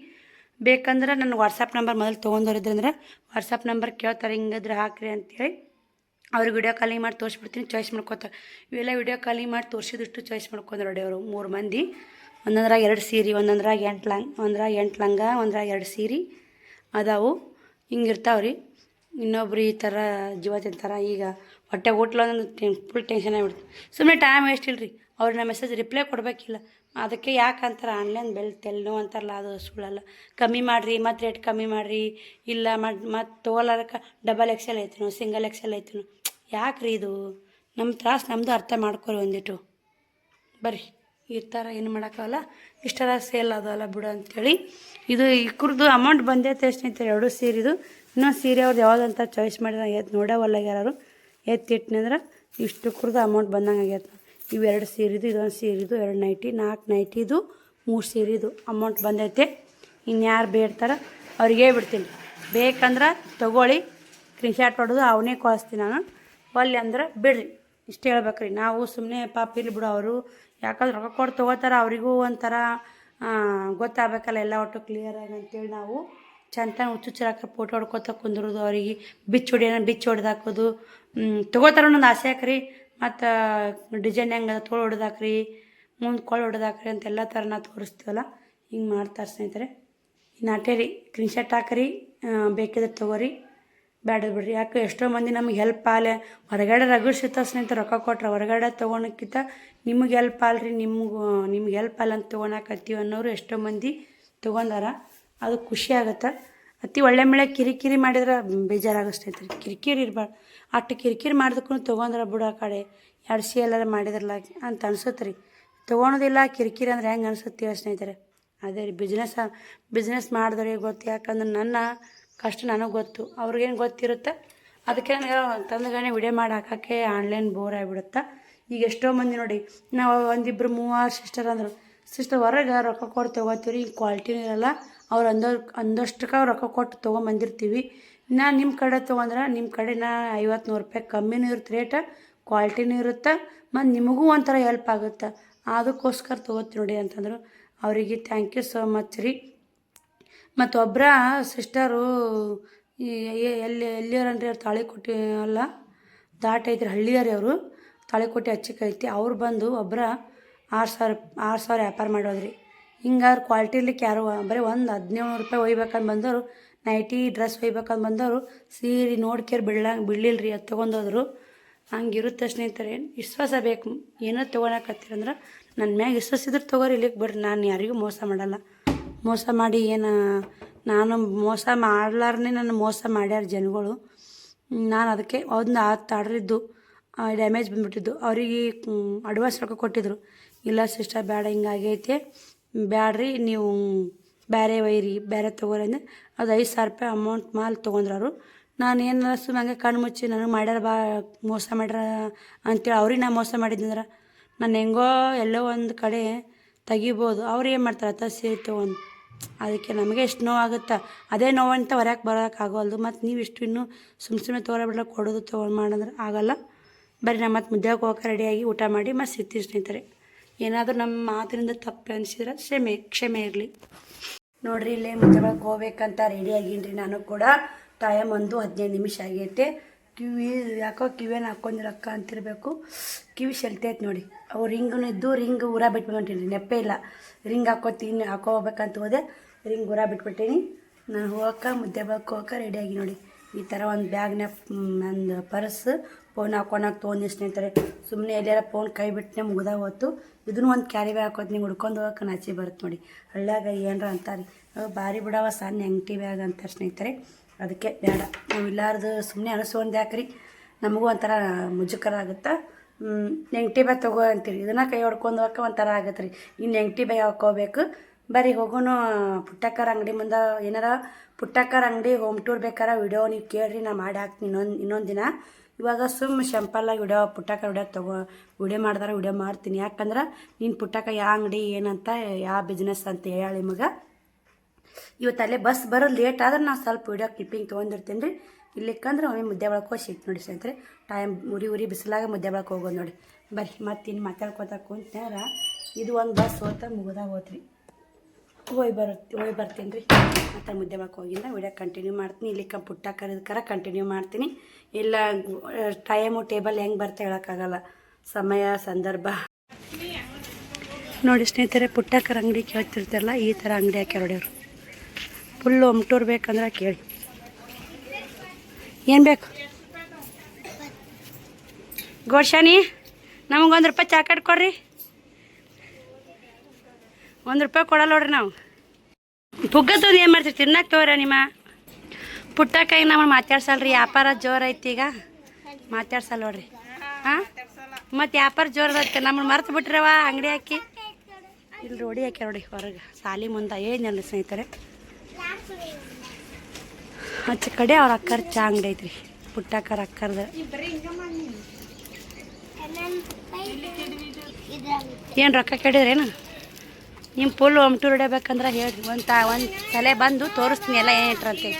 ಬೇಕಂದ್ರೆ ನನ್ನ ವಾಟ್ಸಪ್ ನಂಬರ್ ಮೊದಲು ತೊಗೊಂಡವ್ರಿದ್ರಂದ್ರೆ ವಾಟ್ಸಪ್ ನಂಬರ್ ಕೇಳ್ತಾರೆ, ಹಿಂಗಿದ್ರೆ ಹಾಕ್ರಿ ಅಂತೇಳಿ ಅವ್ರಿಗೆ ವಿಡಿಯೋ ಕಾಲಿಂಗ್ ಮಾಡಿ ತೋರಿಸ್ಬಿಡ್ತೀನಿ, ಚಾಯ್ಸ್ ಮಾಡ್ಕೊತಾರೆ. ಇವೆಲ್ಲ ವಿಡಿಯೋ ಕಾಲಿಂಗ್ ಮಾಡಿ ತೋರಿಸಿದಷ್ಟು ಚಾಯ್ಸ್ ಮಾಡ್ಕೊಂಡ್ರೆ ನೋಡಿ ಅವರು 3 ಮಂದಿ. ಒಂದೊಂದ್ರಾಗ 2 ಸೀರೆ, ಒಂದೊಂದ್ರಾಗ 8 ಲಂಗ, ಒಂದ್ರಾಗ 2 ಸೀರೆ ಅದಾವು. ಹಿಂಗಿರ್ತಾವೆ ರೀ. ಇನ್ನೊಬ್ರು ಈ ಥರ ಜೀವ ತಿಂತಾರೆ. ಈಗ ಹೊಟ್ಟೆ ಊಟಲ ಫುಲ್ ಟೆನ್ಷನ್ ಆಗಿಬಿಡ್ತು. ಸುಮ್ಮನೆ ಟೈಮ್ ವೇಸ್ಟ್ ಇಲ್ಲರಿ. ಅವ್ರನ್ನ ಮೆಸೇಜ್ ರಿಪ್ಲೈ ಕೊಡಬೇಕಿಲ್ಲ. ಅದಕ್ಕೆ ಯಾಕಂತಾರೆ ಆನ್ಲೈನ್ ಬೆಲೆ ತೆಲ್ಲು ಅಂತಾರಲ್ಲ, ಅದು ಸುಳ್ಳಲ್ಲ. ಕಮ್ಮಿ ಮಾಡಿರಿ, ಮತ್ತು ರೇಟ್ ಕಮ್ಮಿ ಮಾಡಿರಿ, ಇಲ್ಲ ಮತ್ತು ತೊಗೊಲಾರಕ್ಕೆ ಡಬಲ್ XL ಐತೇನೋ, ಸಿಂಗಲ್ XL ಐತೇನೋ. ಯಾಕೆ ರೀ ಇದು? ನಮ್ಮ ತ್ರಾಸು ನಮ್ಮದು ಅರ್ಥ ಮಾಡ್ಕೊರಿ ಒಂದಿಟ್ಟು. ಬರ್ರಿ, ಈ ಥರ ಏನು ಮಾಡೋಕ್ಕಾಗಲ್ಲ. ಇಷ್ಟೆಲ್ಲ ಸೇಲ್ ಅದಲ್ಲ ಬಿಡು ಅಂಥೇಳಿ ಇದು ಇಕ್ರದ್ದು ಅಮೌಂಟ್ ಬಂದೈತೆ ಸ್ನೇಹಿತರೆ. 2 ಸೀರೆದು. ಇನ್ನೊಂದು ಸೀರೆ ಅವ್ರದ್ದು ಯಾವುದಂತ ಚಾಯ್ಸ್ ಮಾಡಿದ್ರೆ ನೋಡವಲ್ಲ ಯಾರು ಎತ್ತಿಟ್ಟಿನಂದ್ರೆ ಇಷ್ಟು ಕುರ್ದು ಅಮೌಂಟ್ ಬಂದಂಗೆ ಆಗೈತೆ. ಇವು 2 ಸೀರೆದು, ಇದೊಂದು ಸೀರೆದು, 2 ನೈಟಿ, 4 ನೈಟಿದು, 3 ಸೀರೆದು ಅಮೌಂಟ್ ಬಂದೈತೆ. ಇನ್ಯಾರು ಬೇಡ್ತಾರೆ ಅವ್ರಿಗೆ ಬಿಡ್ತೀನಿ. ಬೇಕಂದ್ರೆ ತೊಗೊಳ್ಳಿ, ಸ್ಕ್ರೀನ್ಶಾಟ್ ಹೊಡೆದು ಅವನೇ ಕಳಿಸ್ತೀನಿ ನಾನು. ಒಲ್ಲೆ ಅಂದ್ರೆ ಬಿಡ್ರಿ, ಇಷ್ಟು ಹೇಳ್ಬೇಕ್ರಿ. ನಾವು ಸುಮ್ಮನೆ ಪಾಪ ಇಲ್ಲಿ ಬಿಡು ಅವರು, ಯಾಕಂದ್ರೆ ರೊಕ್ಕ ಕೊಟ್ಟು ತೊಗೋತಾರೆ. ಅವರಿಗೂ ಒಂಥರ ಗೊತ್ತಾಗಬೇಕಲ್ಲ ಎಲ್ಲ ಒಟ್ಟು ಕ್ಲಿಯರಾಗಿ ಅಂತೇಳಿ ನಾವು ಚಂದ ಹುಚ್ಚುಚ್ಚಾಕ ಫೋಟೋ ಹೊಡ್ಕೊತ ಕುಂದ್ರೋದು. ಅವ್ರಿಗೆ ಬಿಚ್ಚು ಹೊಡೆದು ಹಾಕೋದು. ತೊಗೋತಾರೆ ಅನ್ನೋದು ಆಸೆ ಹಾಕ್ರಿ. ಮತ್ತು ಡಿಸೈನ್ ಹೆಂಗೆ ತೋಳು ಹೊಡೆದು ಹಾಕ್ರಿ, ಮುಂದೆ ಕೊಳ್ಳು ಹೊಡೆದು ಹಾಕ್ರಿ ಅಂತೆಲ್ಲ ಥರ ನಾವು ತೋರಿಸ್ತೀವಲ್ಲ, ಹಿಂಗೆ ಮಾಡ್ತಾರೆ ಸ್ನೇಹಿತರೆ. ಇನ್ನು ಅಟ್ಟೆ ರೀ, ಸ್ಕ್ರೀನ್ಶಾಟ್ ಹಾಕ್ರಿ, ಬೇಕಿದ್ರೆ ತೊಗೋರಿ, ಬೇಡ ಬಿಡ್ರಿ. ಯಾಕೆ ಎಷ್ಟೋ ಮಂದಿ ನಮ್ಗೆ ಹೆಲ್ಪ್ ಆಲೆ. ಹೊರಗಡೆ ರಗಡ್ ಸಿಗ್ತಾವೆ ಸ್ನೇಹಿತರೆ, ರೊಕ್ಕ ಕೊಟ್ರೆ ಹೊರಗಡೆ ತೊಗೊಳಕ್ಕಿಂತ ನಿಮಗೆ ಹೆಲ್ಪ್ ಆಲ್ರಿ, ನಿಮ್ಗೆ ಹೆಲ್ಪ್ ಅಲ್ಲ ಅಂತ ತೊಗೊಳಕತ್ತೀವಿ ಅನ್ನೋರು ಎಷ್ಟೋ ಮಂದಿ ತೊಗೊಂಡಾರ. ಅದು ಖುಷಿ ಆಗುತ್ತೆ. ಅತಿ ಒಳ್ಳೆ ಮೇಳೆ ಕಿರಿಕಿರಿ ಮಾಡಿದ್ರೆ ಬೇಜಾರಾಗೋ ಸ್ನೇಹಿತರೆ. ಕಿರಿಕಿರಿ ಇರಬಾರ್ದು. ಅಷ್ಟು ಕಿರಿಕಿರಿ ಮಾಡಿದಕ್ಕೂ ತೊಗೊಂಡ್ರೆ ಬಿಡು ಆ ಕಡೆ 2 ಸಿ ಎಲ್ಲಾರು ಮಾಡಿದ್ರಲ್ಲ ಅಂತ ಅನ್ಸುತ್ತೆ ರೀ. ತೊಗೊಳೋದಿಲ್ಲ ಕಿರಿಕಿರಿ ಅಂದ್ರೆ ಹೆಂಗೆ ಅನ್ಸುತ್ತೀವ ಸ್ನೇಹಿತರೆ. ಅದೇ ರೀ, ಬಿಸ್ನೆಸ್ ಮಾಡಿದವ್ರಿಗೆ ಗೊತ್ತು. ಯಾಕಂದ್ರೆ ನನ್ನ ಕಷ್ಟ ನನಗೆ ಗೊತ್ತು, ಅವ್ರಿಗೇನು ಗೊತ್ತಿರುತ್ತೆ. ಅದಕ್ಕೆ ನನಗೆ ತಂದಗನೆ ವಿಡಿಯೋ ಮಾಡಿ ಹಾಕೋಕ್ಕೆ ಆನ್ಲೈನ್ ಬೋರ್ ಆಗಿಬಿಡುತ್ತೆ. ಈಗ ಎಷ್ಟೋ ಮಂದಿ ನೋಡಿ, ನಾವು 1-2-3 ಸಿಸ್ಟರ್ ಅಂದರು, ಸಿಸ್ಟರ್ ಹೊರಗೆ ರೊಕ್ಕ ಕೊಟ್ಟು ತೊಗೋತೀವಿ ರೀ, ಕ್ವಾಲಿಟಿನೂ ಇರೋಲ್ಲ, ಅವ್ರು ಅಂದಷ್ಟಕ್ಕೆ ಅವ್ರು ರೊಕ್ಕ ಕೊಟ್ಟು ತೊಗೊಂಬಂದಿರ್ತೀವಿ. ನಾನು ನಿಮ್ಮ ಕಡೆ ತೊಗೊಂಡ್ರೆ ನಿಮ್ಮ ಕಡೆ ₹50-100 ಕಮ್ಮಿನೂ ಇರುತ್ತೆ ರೇಟ, ಕ್ವಾಲಿಟಿನೂ ಇರುತ್ತೆ, ಮತ್ತು ನಿಮಗೂ ಒಂಥರ ಹೆಲ್ಪ್ ಆಗುತ್ತೆ. ಅದಕ್ಕೋಸ್ಕರ ತೊಗೋತೀನಿ ನೋಡಿ ಅಂತಂದರು. ಅವರಿಗೆ ಥ್ಯಾಂಕ್ ಯು ಸೋ ಮಚ್ ರೀ. ಮತ್ತು ಒಬ್ಬರ ಸಿಸ್ಟರು ಎಲ್ಲಿಯವ್ರನ್ರಿ ಅವ್ರು ತಾಳಿಕೋಟೆ ಅಲ್ಲ ದಾಟೈತ್ರಿ ಹಳ್ಳಿಯವ್ರಿ ಅವರು, ತಾಳಿಕೋಟೆ ಹಚ್ಚಿಕೈತಿ. ಅವ್ರು ಬಂದು ಒಬ್ಬರ 6,000 ವ್ಯಾಪಾರ ಮಾಡೋದ್ರಿ. ಹಿಂಗಾದ್ರೆ ಕ್ವಾಲಿಟಿ ಇರ್ಲಿಕ್ಕೆ ಯಾರು ಬರೀ ಒಂದು ₹1700 ಒಯ್ಬೇಕಂತ ಬಂದವರು, ನೈಟಿ ಡ್ರೆಸ್ ಒಯ್ಬೇಕಂತ ಬಂದವರು ಸೀರೆ ನೋಡ್ಕೇರಿ ಬಿಡಲಿಲ್ಲ ರೀ, ಅದು ತೊಗೊಂಡೋದ್ರು. ಹಂಗಿರುತ್ತೆ ಸ್ನೇಹಿತರೆ, ವಿಶ್ವಾಸ ಬೇಕು. ಏನೋ ತೊಗೊಳಕತ್ತೀರಂದ್ರೆ ನನ್ನ ಮ್ಯಾಗ ವಿಶ್ವಾಸ ಇದ್ರೆ ತೊಗೋರಿ, ಇಲ್ಲಿಗೆ ಬರ್ರಿ. ನಾನು ಯಾರಿಗೂ ಮೋಸ ಮಾಡಲ್ಲ. ಮೋಸ ಮಾಡಿ ನಾನು ಮೋಸ ಮಾಡ್ಲಾರನೇ ನನ್ನ ಮೋಸ ಮಾಡ್ಯಾರ ಜನಗಳು. ನಾನು ಅದಕ್ಕೆ ಒಂದು ಆರ್ಡ್ರಿದ್ದು ಡ್ಯಾಮೇಜ್ ಬಂದುಬಿಟ್ಟಿದ್ದು. ಅವರಿಗೆ ಅಡ್ವಾನ್ಸ್ ರೊಕ್ಕ ಕೊಟ್ಟಿದ್ರು. ಇಲ್ಲ ಸಿಸ್ಟರ್ ಬೇಡ, ಹಿಂಗಾಗೈತೆ, ಬ್ಯಾಡ್ರಿ, ನೀವು ಬೇರೆ ಒಯ್ಯಿರಿ, ಬೇರೆ ತೊಗೋರಿ ಅಂದರೆ ಅದು ₹5,000 ಅಮೌಂಟ್ ಮಾಲ್ ತೊಗೊಂಡ್ರು ಅವರು. ನಾನು ಏನು ಸುಮ್ಮನೆ ಹಂಗೆ ಕಣ್ಣು ಮುಚ್ಚಿ ನನಗೆ ಮಾಡ್ಯಾರ ಮೋಸ ಮಾಡ್ಯಾರ ಅಂತೇಳಿ ಅವ್ರಿಗೆ ನಾನು ಮೋಸ ಮಾಡಿದ್ನಂದ್ರೆ ನಾನು ಹೆಂಗೋ ಎಲ್ಲೋ ಒಂದು ಕಡೆ ತೆಗಿಬೋದು. ಅವ್ರು ಏನು ಮಾಡ್ತಾರೆ ಸೀರೆ ತೊಗೊಂಡು. ಅದಕ್ಕೆ ನಮಗೆ ಎಷ್ಟು ನೋವಾಗುತ್ತೆ. ಅದೇ ನೋವಂತ ಹೊರಕ್ಕೆ ಬರೋಕ್ಕಾಗೋಲ್ದು. ಮತ್ತು ನೀವು ಇಷ್ಟು ಇನ್ನೂ ಸುಮ್ಮನೆ ತೊಗೊಬಿಡ್ಲ ಕೊಡೋದು ಮಾಡಂದ್ರೆ ಆಗಲ್ಲ. ಬರೀ ನಾನು ಮತ್ತು ಮುದ್ದೆಗೆ ಹೋಗೋಕೆ ರೆಡಿಯಾಗಿ ಊಟ ಮಾಡಿ ಮತ್ತು ಸಿಗ್ತೀವಿ ಸ್ನೇಹಿತರೆ. ಏನಾದರೂ ನಮ್ಮ ಮಾತಿನಿಂದ ತಪ್ಪು ಅನಿಸಿದ್ರೆ ಕ್ಷಮೆ ಇರಲಿ. ನೋಡಿರಿ, ಇಲ್ಲೇ ಮುದ್ದೆಗೆ ಹೋಗ್ಬೇಕಂತ ರೆಡಿಯಾಗೀನಿ ನಾನು ಕೂಡ. ಟೈಮ್ 1:15 ಆಗೈತೆ. ಯಾಕೋ ಕಿವಿಯನ್ನು ಹಾಕ್ಕೊಂಡಿರಕ್ಕ ಅಂತಿರಬೇಕು, ಕಿವಿ ಸೆಲ್ತೈತೆ ನೋಡಿ. ಅವು ರಿಂಗೂ ಇದ್ದು ರಿಂಗ್ ಊರ ಬಿಟ್ಬಿಟ್ಟಿನಿ, ನೆಪ್ಪೇ ಇಲ್ಲ. ರಿಂಗ್ ಹಾಕೋಬೇಕಂತ ಹೋದೆ, ರಿಂಗ್ ಊರ ಬಿಟ್ಬಿಟ್ಟೀನಿ. ನಾನು ಹೋಗೋಕೆ ಮುದ್ದೆಗೆ ರೆಡಿಯಾಗಿ ನೋಡಿ. ಈ ಥರ ಒಂದು ಬ್ಯಾಗ್ನ ಒಂದು ಪರ್ಸ್ ಫೋನ್ ಹಾಕೊಳಕ್ಕೆ ತೊಗೊಂಡು ಸ್ನೇಹಿತರೆ. ಸುಮ್ಮನೆ ಎಲ್ಲಾರ ಫೋನ್ ಕೈ ಬಿಟ್ಟನೆ ಮುಗ್ದಾಗ ಹೋತು. ಇದನ್ನು ಒಂದು ಕ್ಯಾರಿ ಬ್ಯಾಗ್ ಹಾಕೋದು, ನೀವು ಹುಡ್ಕೊಂಡು ಹೋಗೋಕೆ ನಾಚಿ ಬರುತ್ತೆ ನೋಡಿ. ಹಳ್ಳ್ಯಾಗ ಏನರ ಅಂತಾರೆ, ಭಾರಿ ಬಿಡವ ಸಣ್ಣ ಎಂಟಿ ಬ್ಯಾಗ್ ಅಂತಾರೆ ಸ್ನೇಹಿತರೆ. ಅದಕ್ಕೆ ಬೇಡ, ನಾವು ಇಲ್ಲಾರ್ದು ಸುಮ್ಮನೆ ಅನಿಸೋದು ಯಾಕ್ರಿ, ನಮಗೂ ಒಂಥರ ಮುಜುಕರ ಆಗುತ್ತೆ. ನೆಂಟಿ ಬ್ಯಾಗ್ ತೊಗೋ ಅಂತೀರಿ, ಇದನ್ನು ಕೈ ಹೊಡ್ಕೊಂಡು ಹೋಗೋಕೆ ಒಂಥರ ಆಗುತ್ತೆ ರೀ. ಇನ್ನು ನೆಂಟಿ ಬ್ಯಾಗ್ ಹಾಕ್ಕೋಬೇಕು. ಬರೀ ಹೋಗೋನು ಪುಟ್ಟಕ್ಕರ ಅಂಗಡಿ ಮುಂದೆ. ಏನಾರ ಪುಟ್ಟಕ್ಕರ ಅಂಗಡಿ ಹೋಮ್ ಟೂರ್ ಬೇಕಾರೆ ವಿಡಿಯೋ ನೀವು ಕೇಳಿರಿ, ನಾ ಮಾಡಿ ಹಾಕ್ತೀನಿ ಇನ್ನೊಂದು ದಿನ. ಇವಾಗ ಸಿಂಪಲ್ಲಾಗಿ ಪುಟ್ಟಕ್ಕ ವಿಡಿಯೋ ಮಾಡಿದಾರೆ ವಿಡಿಯೋ ಮಾಡ್ತೀನಿ. ಯಾಕಂದ್ರೆ ನೀನು ಪುಟ್ಟಕ್ಕ ಯಾವ ಅಂಗಡಿ ಏನಂತ ಯಾವ ಬಿಸ್ನೆಸ್ ಅಂತ ಹೇಳಿ ನಿಮಗೆ. ಇವತ್ತು ಅಲ್ಲೇ ಬಸ್ ಬರೋದು ಲೇಟ್ ಆದ್ರೆ ನಾನು ಸ್ವಲ್ಪ ವಿಡಿಯೋ ಕ್ಲಿಪ್ಪಿಂಗ್ ತೊಗೊಂಡಿರ್ತೀನಿ ರೀ. ಇಲ್ಲಿಕ್ಕಂದ್ರೆ ಒಮ್ಮೆ ಮುದ್ದೆ ಬಳಕೆ ಹೋಗಿ ಸಿಗ್ತು ನೋಡಿ ಸ್ನೇಹಿತರೆ. ಟೈಮ್ ಉರಿ ಬಿಸಿಲಾಗ ಮುದ್ದೆ ಬಳಕೆ ಹೋಗೋದು ನೋಡಿ. ಬರ್ರಿ ಮತ್ತು ಇನ್ನು ಮಾತಾಡ್ಕೊತಾ ಕುಂತಾರ. ಇದು ಒಂದು ಬಸ್ ಮುಗಿದಾಗ ಹೋತ್ರಿ, ಹೋಗಿ ಬರ್ತೀನಿ ರೀ. ಮತ್ತು ಮುದ್ದೆ ಬಳಕೆ ಹೋಗಿಂದ ವಿಡಿಯೋ ಕಂಟಿನ್ಯೂ ಮಾಡ್ತೀನಿ. ಇಲ್ಲಿ ಪುಟ್ಟಕ್ಕರ ಕಂಟಿನ್ಯೂ ಮಾಡ್ತೀನಿ. ಇಲ್ಲ ಟೈಮು ಟೇಬಲ್ ಹೆಂಗೆ ಬರ್ತಾ ಹೇಳೋಕ್ಕಾಗಲ್ಲ, ಸಮಯ ಸಂದರ್ಭ ನೋಡಿ ಸ್ನೇಹಿತರೆ. ಪುಟ್ಟಕ್ಕರ ಅಂಗಡಿ ಕೇಳ್ತಿರ್ತಾರಲ್ಲ, ಈ ಥರ ಅಂಗಡಿ ಹಾಕ್ಯಾರ ನೋಡಿ ಅವರು. ಫುಲ್ಲು ಒಮ್ಟೂರ್ ಬೇಕಂದ್ರೆ ಕೇಳಿ. ಏನು ಬೇಕು ಗೋಡ್ಶಾನಿ? ನಮಗೆ ₹1 ಚಾಕಟ್ ಕೊಡ್ರಿ. ₹1 ಕೊಡಲ್ಲ ನೋಡ್ರಿ ನಾವು. ಪುಗ್ಗತ್ತೊಂದು ಏನು ಮಾಡ್ತೀವಿ, ತಿನ್ನಕ್ಕೆ ತೋರ ನಿಮ್ಮ ಪುಟ್ಟಕ್ಕಾಗಿ ನಮ್ಮನ್ನು ಮಾತಾಡ್ಸಲ್ರಿ. ವ್ಯಾಪಾರ ಜೋರು ಐತಿ ಈಗ, ಮಾತಾಡ್ಸಲ್ಲ ನೋಡ್ರಿ. ಹಾಂ, ಮತ್ತು ವ್ಯಾಪಾರ ಜೋರದೈತೆ. ನಮ್ಮನ್ನು ಮರ್ತು ಬಿಟ್ರವ ಅಂಗಡಿ ಹಾಕಿ. ಇಲ್ಲಿ ರೋಡಿ ಹಾಕ್ಯಾರ ನೋಡಿ ಹೊರಗೆ, ಸಾಲಿ ಮುಂದೆ. ಏನಿಲ್ಲ ಸ್ನೇಹಿತರೆ, ಆಚೆ ಕಡೆ ಅವ್ರ ಅಕ್ಕರ ಚಾ ಅಂಗಡಿ ಐತ್ರಿ, ಪುಟ್ಟಕ್ಕರ ಅಕ್ಕರ್ದು. ಏನು ರೊಕ್ಕ ಕೇಳಿದ್ರೇನು? ನಿಮ್ಮ ಫುಲ್ ಒಮ್ಟೂರ್ ಹೊಡಿಬೇಕಂದ್ರೆ ಹೇಳ್ರಿ, ಒಂದು ತಲೆ ಬಂದು ತೋರಿಸ್ತೀನಿ ಎಲ್ಲ ಏನಿಟ್ರಂತೆ.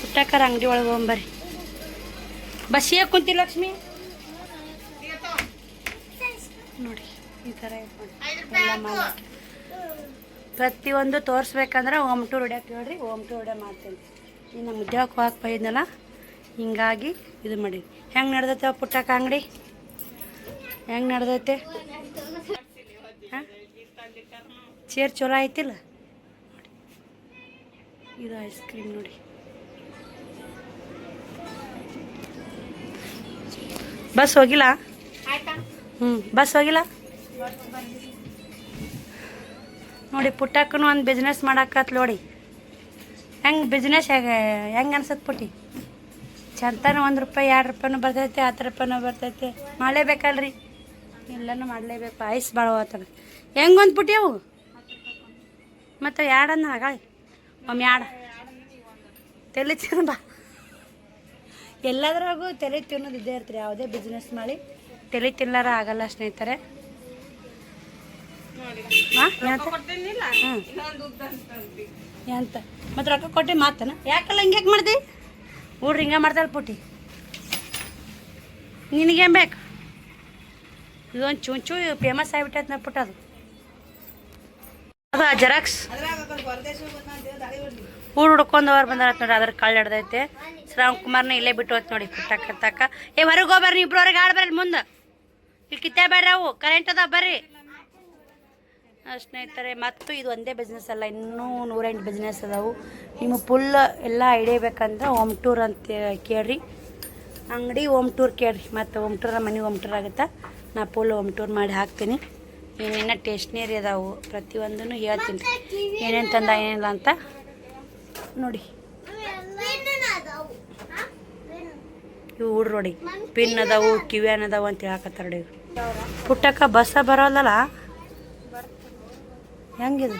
ಪುಟ್ಟಕ್ಕರ ಅಂಗಡಿ ಒಳಗೆ ಹೋಗ್ಬರ್ರಿ. ಬಸ್ಸಿಗೆ ಕುಂತಿ ಲಕ್ಷ್ಮಿ ನೋಡಿ, ಈ ಥರ ಎಲ್ಲ ಮಾಲ ಪ್ರತಿಯೊಂದು ತೋರಿಸ್ಬೇಕಂದ್ರೆ ಹೋಮ್ ಟೂರ್ ಹೊಡ್ಯಕ್ಕೆ ಹೇಳ್ರಿ, ಹೋಮ್ ಟೂರ್ ಹೊಡ್ಯೋ ಮಾಡ್ತೀನಿ. ಇನ್ನು ಮುದ್ದೆ ಹೋಗಕ್ಕೆ ಬೈದ್ನಲ್ಲ, ಹಿಂಗಾಗಿ ಇದು ಮಾಡಿ. ಹೆಂಗೆ ನಡೆದೈತೆ ಪುಟ್ಟಕ್ಕ ಅಂಗಡಿ? ಹೆಂಗೆ ನಡೆದೈತೆ? ಹಾಂ, ಚೇರ್ ಚಲೋ ಐತಿಲ್ಲ ನೋಡಿ. ಇದು ಐಸ್ ಕ್ರೀಮ್ ನೋಡಿ. ಬಸ್ ಹೋಗಿಲ್ಲ? ಬಸ್ ಹೋಗಿಲ್ಲ ನೋಡಿ. ಪುಟ್ಟಕ್ಕನು ಒಂದು ಬಿಸ್ನೆಸ್ ಮಾಡಾಕತ್ ನೋಡಿ. ಹೆಂಗೆ ಬಿಸ್ನೆಸ್ ಹೆಂಗೆ ಅನ್ಸತ್ತೆ ಪುಟ್ಟಿ? ಚಂತನ ₹1 ₹2 ಬರ್ತೈತೆ, ₹10 ಬರ್ತೈತೆ. ಮಾಡಲೇಬೇಕಲ್ರಿ, ಎಲ್ಲನೂ ಮಾಡಲೇಬೇಕು. ಐಸ್ ಭಾಳ ಹೋಗ್ತದೆ. ಹೆಂಗೊಂದು ಪುಟ್ಟಿ ಅವು ಮತ್ತು ಯಾಡನ್ನ ಆಗಾಳಿ ಒಮ್ಮೆ ತಲೆ ತಿನ್ನ ಎಲ್ಲದ್ರಾಗೂ ತಲೆ ತಿನ್ನೋದು ಇದ್ದೇ ಇರ್ತೀರಿ. ಯಾವುದೇ ಬಿಸ್ನೆಸ್ ಮಾಡಿ ತಲೆ ತಿನ್ನಲಾರ ಆಗಲ್ಲ ಸ್ನೇಹಿತರೆ. ಹಾಂ ಹ್ಞೂ ಎಂತ ಮತ್ತು ರೊಕ್ಕ ಕೊಟ್ಟು ಮಾತನ ಯಾಕಲ್ಲ ಹಿಂಗೆ ಮಾಡ್ದಿ ಹುಡ್ರಿ ಹಿಂಗೆ ಮಾಡ್ತಾಳೆ ಪುಟಿ ನಿನಗೇನು ಬೇಕು ಇದೊಂದು ಚೂಂಚು ಫೇಮಸ್ ಆಗಿಬಿಟ್ಟೈತೆ ನಾ ಪುಟ್ಟ ಅದು ಅದು ಜೆರಾಕ್ಸ್ ಹೂಡು ಹುಡ್ಕೊಂಡು ಅವ್ರು ಬಂದಾರ ನೋಡಿ ಅದ್ರ ಕಳ್ಳು ಹಿಡ್ದೈತೆ ಶ್ರಾವಣ್ ಕುಮಾರ್ನ ಇಲ್ಲೇ ಬಿಟ್ಟು ಹೋಯ್ತು ನೋಡಿ ಪುಟ್ಟಕ್ಕ ತಕ್ಕ ಏ ಹೊರಗೆ ಹೋಗ್ಬರ್ರಿ ಇಬ್ರವ್ರಿಗೆ ಆಡ್ಬರ್ರಿ ಮುಂದೆ ಇಲ್ಲಿ ಕಿತ್ತೇ ಬೇಡ್ರಿ ಅವು ಕರೆಂಟ್ ಅದಾವ ಬರ್ರಿ ಸ್ನೇಹಿತರೆ ಮತ್ತು ಇದು ಒಂದೇ ಬಿಸ್ನೆಸ್ ಅಲ್ಲ ಇನ್ನೂ 108 ಬಿಸ್ನೆಸ್ ಅದಾವು ನಿಮಗೆ ಫುಲ್ ಎಲ್ಲ ಐಡಿಯಾ ಬೇಕಂದ್ರೆ ಹೋಮ್ ಟೂರ್ ಅಂತ ಕೇಳ್ರಿ ಅಂಗಡಿ ಹೋಮ್ ಟೂರ್ ಕೇಳ್ರಿ ಮತ್ತು ಹೋಮ್ ಟೂರ್ ಮನೆ ಹೋಮ್ ಟೂರ್ ಆಗುತ್ತೆ ನಾ ಫುಲ್ ಹೋಮ್ ಟೂರ್ ಮಾಡಿ ಹಾಕ್ತೀನಿ ಏನೇನು ಟೇಸ್ಟ್ನೇರಿ ಅದಾವು ಪ್ರತಿಯೊಂದೂ ಹೇಳ್ತೀನಿ ಏನೇನು ತಂದ ಏನಿಲ್ಲ ಅಂತ ನೋಡಿ ಇವು ಹುಡ್ರು ನೋಡಿ ಪಿನ್ ಅದಾವು ಕಿವ್ಯಾನ್ ಅದಾವು ಅಂತ ಹೇಳಕತ್ತಾರ ನೋಡಿ ಪುಟ್ಟಕ್ಕ ಬಸ್ಸ ಬರೋಲ್ಲಲ್ಲ ಹೆಂಗಿದೆ